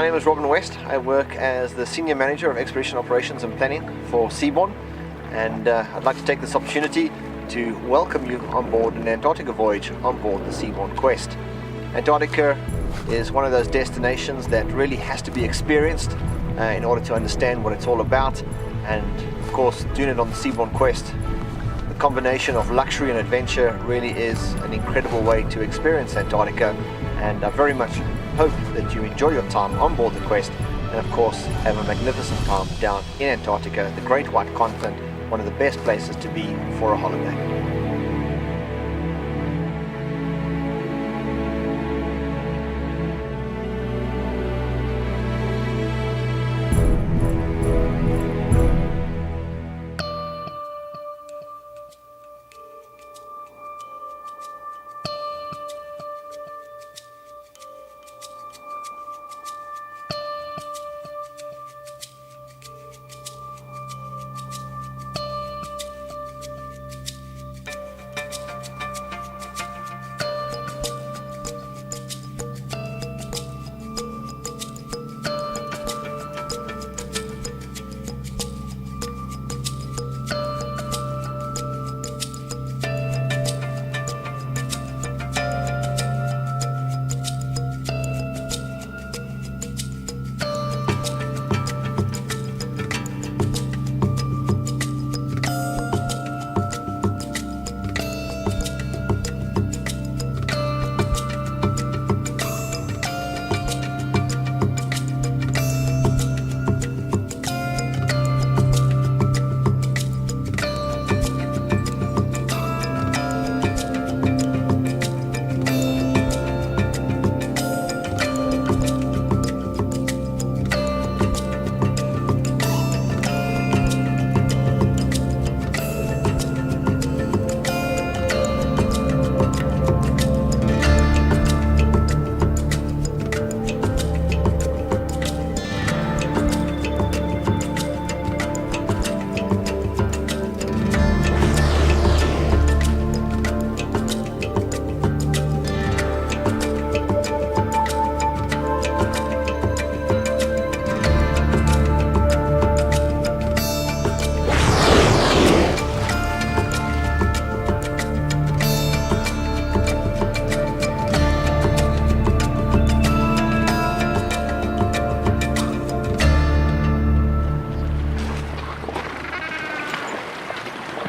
name is Robin West. I work as the Senior Manager of Expedition Operations and Planning for Seabourn, and I'd like to take this opportunity to welcome you on board an Antarctica voyage on board the Seabourn Quest. Antarctica is one of those destinations that really has to be experienced in order to understand what it's all about, and of course doing it on the Seabourn Quest, the combination of luxury and adventure really is an incredible way to experience Antarctica, and I very much hope that you enjoy your time on board the Quest and of course have a magnificent time down in Antarctica, the Great White Continent, one of the best places to be for a holiday.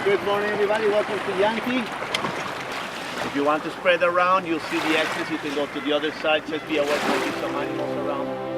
Good morning everybody, welcome to Yankee. If you want to spread around, you'll see the exits. You can go to the other side, just be aware there will be some animals around.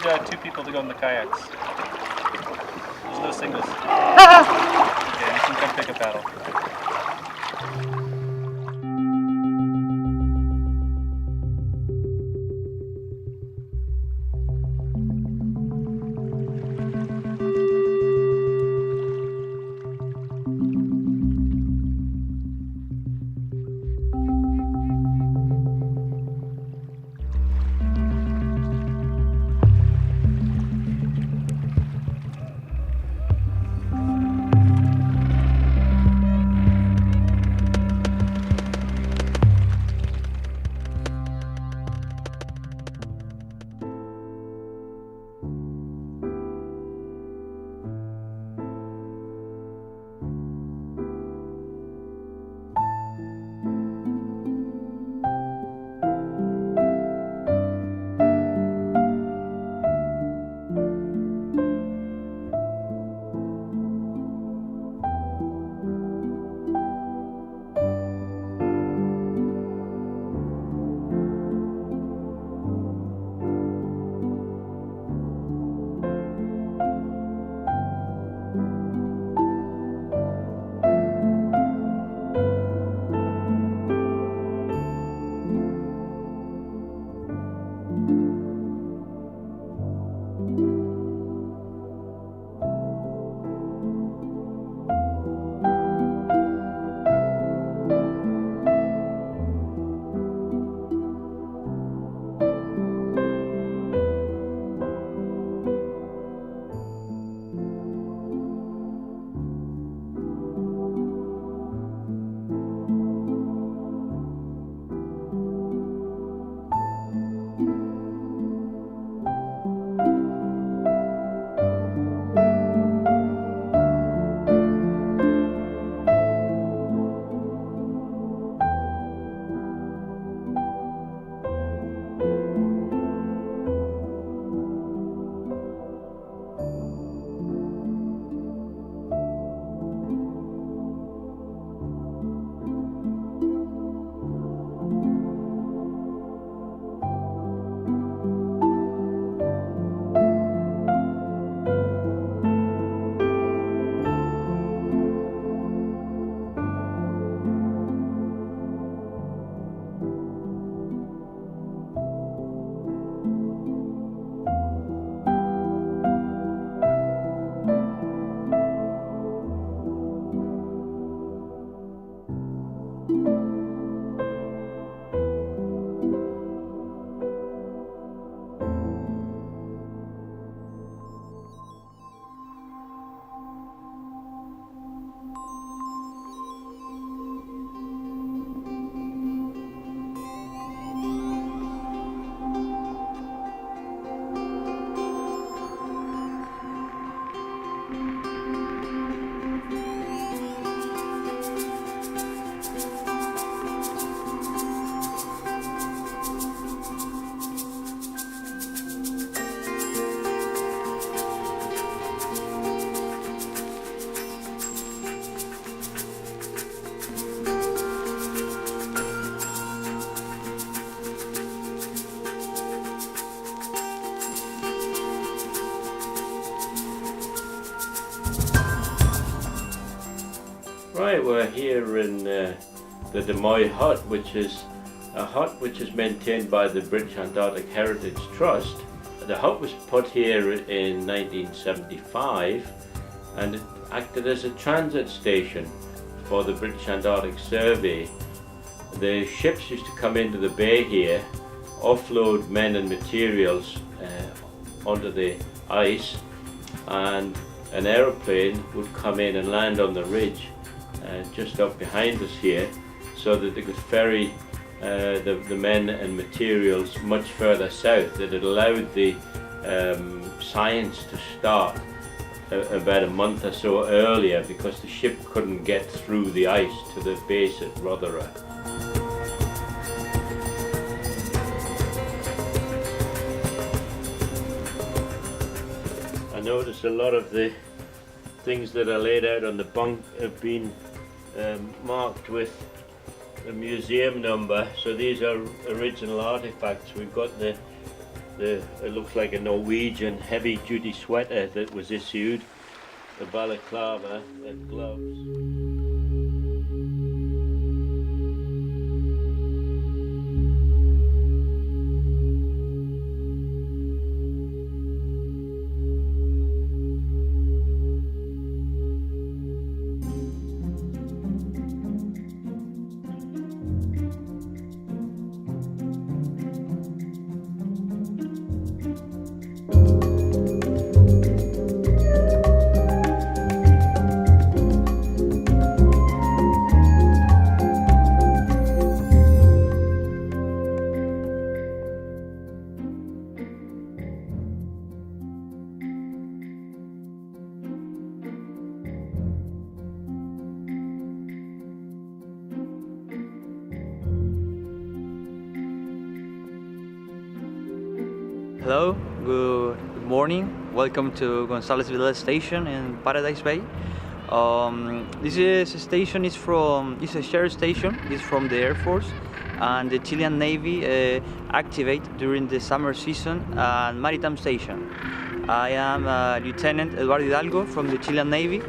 2 people to go in the kayaks. There's no singles. Yeah, you can come pick a paddle. Right, we're here in the De Moy hut, which is a hut which is maintained by the British Antarctic Heritage Trust. The hut was put here in 1975 and it acted as a transit station for the British Antarctic Survey. The ships used to come into the bay here, offload men and materials onto the ice, and an aeroplane would come in and land on the ridge just up behind us here, so that they could ferry the men and materials much further south. That it allowed the science to start about a month or so earlier, because the ship couldn't get through the ice to the base at Rothera. I notice a lot of the things that are laid out on the bunk have been marked with a museum number, so these are original artifacts. We've got the It looks like a Norwegian heavy-duty sweater that was issued, the balaclava and gloves. Hello, good morning. Welcome to González Village Station in Paradise Bay. This is a station is a shared station. It's from the Air Force and the Chilean Navy activate during the summer season and maritime station. I am Lieutenant Eduardo Hidalgo from the Chilean Navy.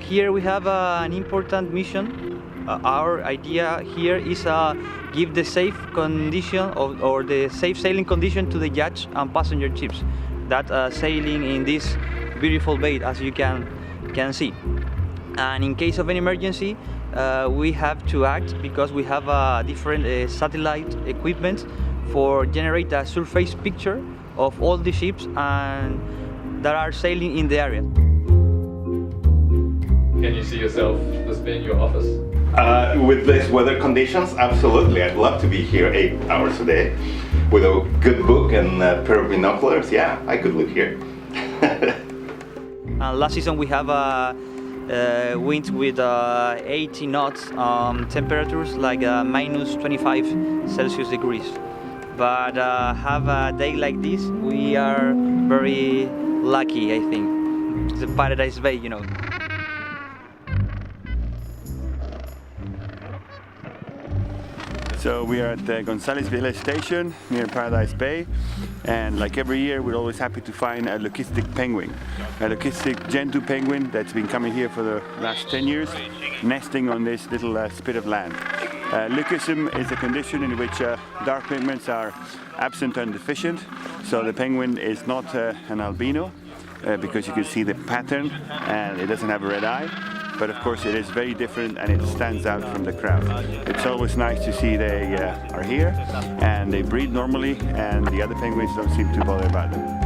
Here we have an important mission. Our idea here is give the safe condition or the safe sailing condition to the yachts and passenger ships that sailing in this beautiful bay, as you can see. And in case of an emergency, we have to act because we have different satellite equipment for generate a surface picture of all the ships and that are sailing in the area. Can you see yourself this being your office? With these weather conditions, absolutely. I'd love to be here 8 hours a day. With a good book and a pair of binoculars, yeah, I could live here. Last season we have winds with 80 knots, temperatures like minus 25 Celsius degrees. But have a day like this, we are very lucky, I think. It's a Paradise Bay, you know. So we are at the González Village Station near Paradise Bay, and like every year we're always happy to find a leucistic penguin. A leucistic gentoo penguin that's been coming here for the last 10 years, nesting on this little spit of land. Leucism is a condition in which dark pigments are absent and deficient, so the penguin is not an albino because you can see the pattern and it doesn't have a red eye. But of course it is very different and it stands out from the crowd. It's always nice to see they are here and they breed normally and the other penguins don't seem to bother about them.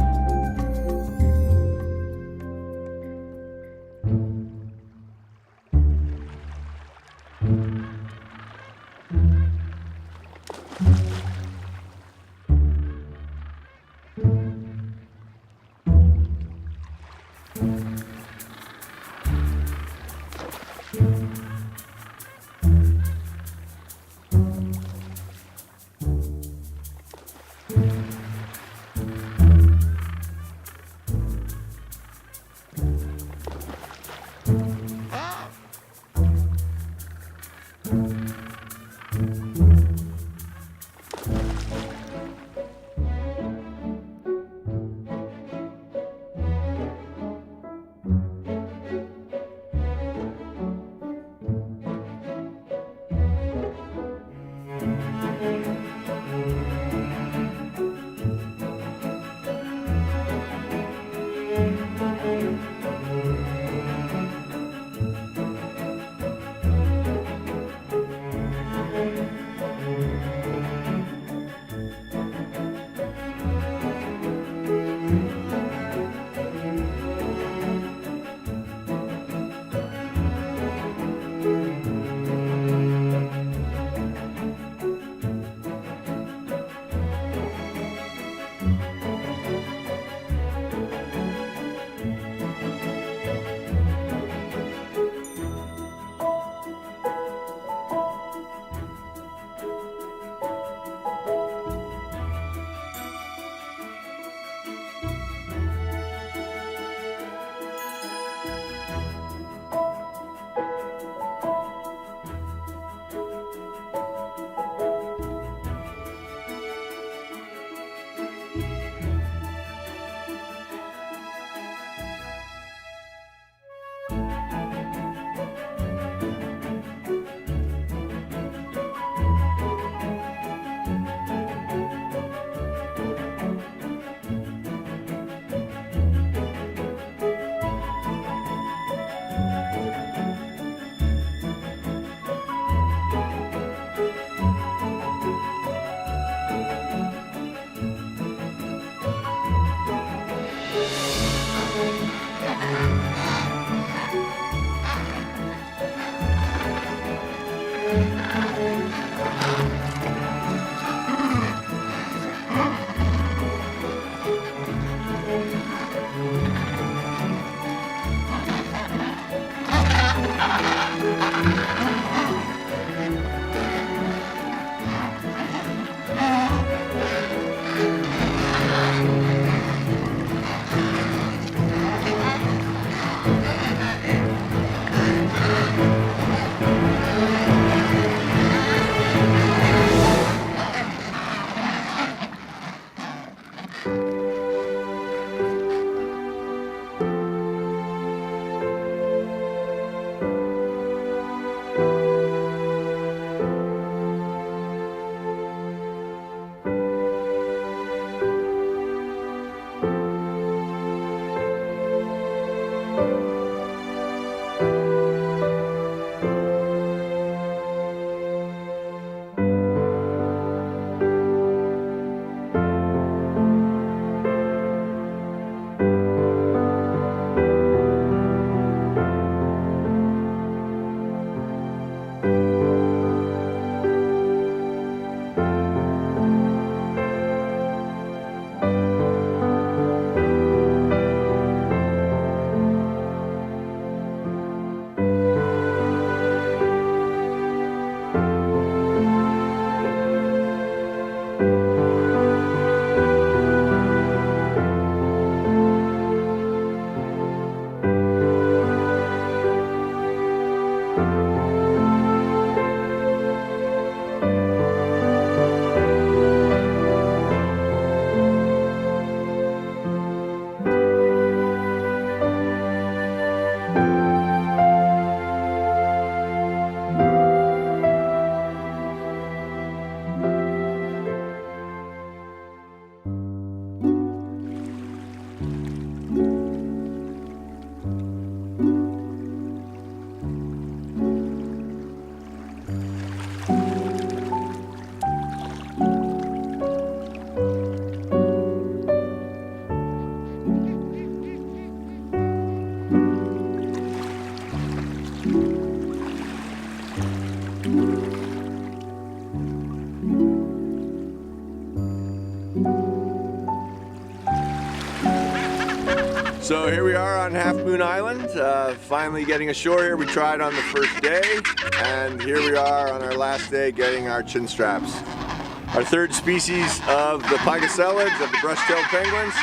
So here we are on Half Moon Island, finally getting ashore here. We tried on the first day, and here we are on our last day getting our chin straps. Our third species of the pygoscelids, of the brush-tailed penguins.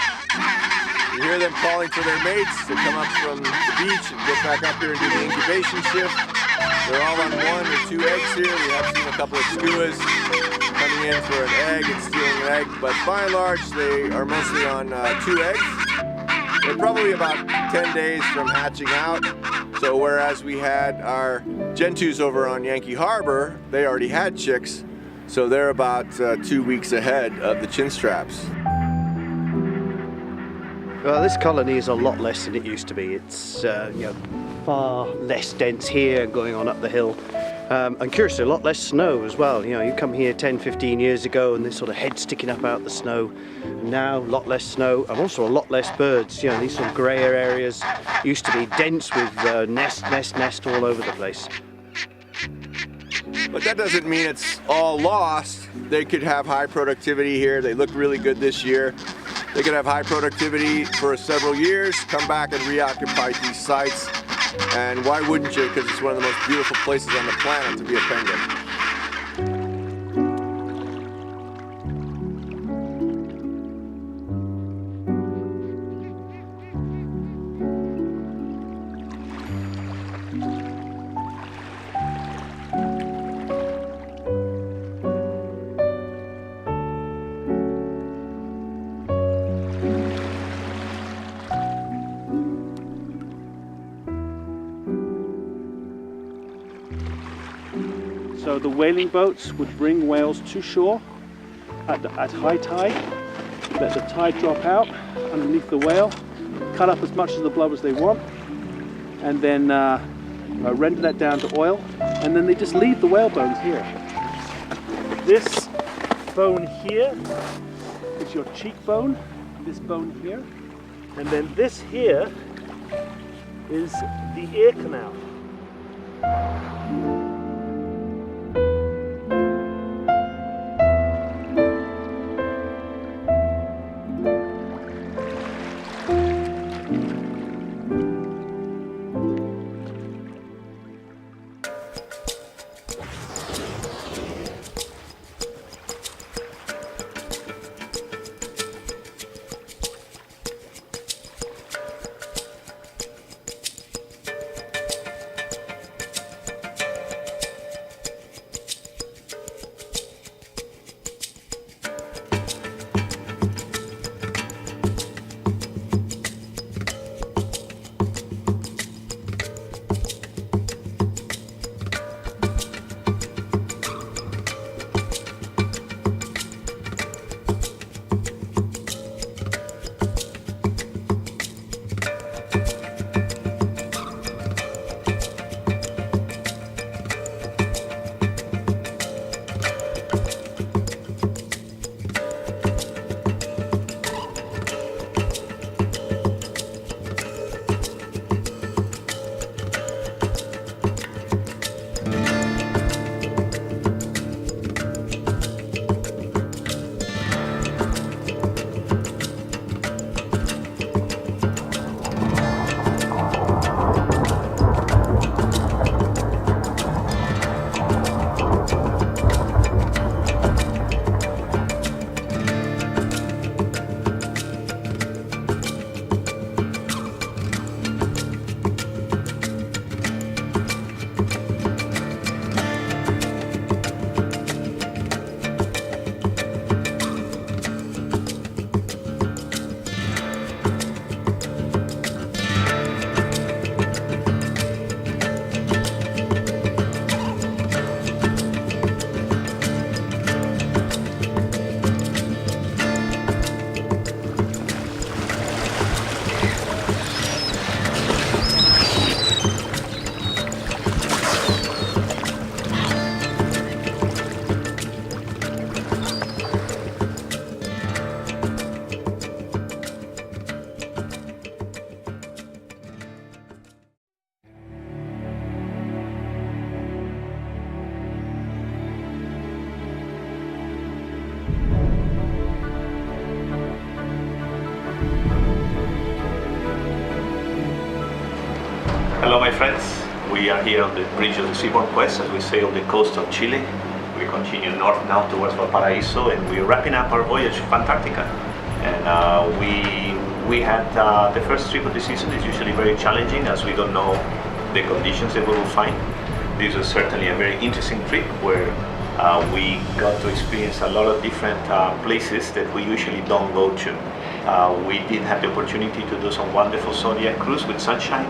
You hear them calling for their mates to come up from the beach and get back up here and do the incubation shift. They're all on 1 or 2 eggs here. We have seen a couple of skuas coming in for an egg and stealing an egg, but by and large they are mostly on 2 eggs. They're probably about 10 days from hatching out. So whereas we had our gentoos over on Yankee Harbor, they already had chicks. So they're about 2 weeks ahead of the chin straps. Well, this colony is a lot less than it used to be. It's far less dense here going on up the hill. And curiously, a lot less snow as well. You know, you come here 10, 15 years ago and this sort of head sticking up out the snow. Now, a lot less snow and also a lot less birds. You know, these sort of grayer areas used to be dense with nest all over the place. But that doesn't mean it's all lost. They could have high productivity here. They look really good this year. They could have high productivity for several years, come back and reoccupy these sites. And why wouldn't you? Because it's one of the most beautiful places on the planet to be a penguin. So the whaling boats would bring whales to shore at high tide, let the tide drop out underneath the whale, cut up as much of the blubber as they want, and then render that down to oil, and then they just leave the whale bones here. This bone here is your cheekbone, this bone here, and then this here is the ear canal. friends. We are here on the bridge of the Seaborne Quest as we sail the coast of Chile. We continue north now towards Valparaiso, and we're wrapping up our voyage to Antarctica. And we had the first trip of the season is usually very challenging as we don't know the conditions that we will find. This was certainly a very interesting trip where we got to experience a lot of different places that we usually don't go to. We did have the opportunity to do some wonderful Zodiac cruise with sunshine.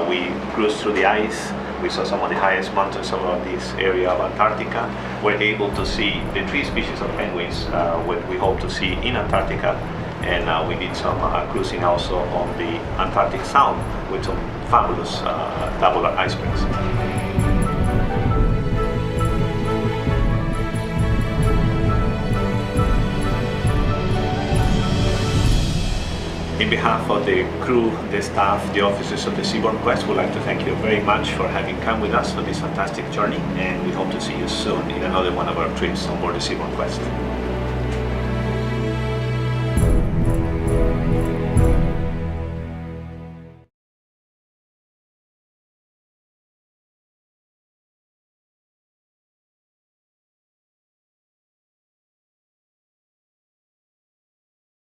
We cruised through the ice. We saw some of the highest mountains of this area of Antarctica. We're able to see the 3 species of penguins what we hope to see in Antarctica. And we did some cruising also on the Antarctic Sound with some fabulous tabular icebergs. In behalf of the crew, the staff, the officers of the Seaborne Quest, we'd like to thank you very much for having come with us for this fantastic journey, and we hope to see you soon in another one of our trips on board the Seaborne Quest.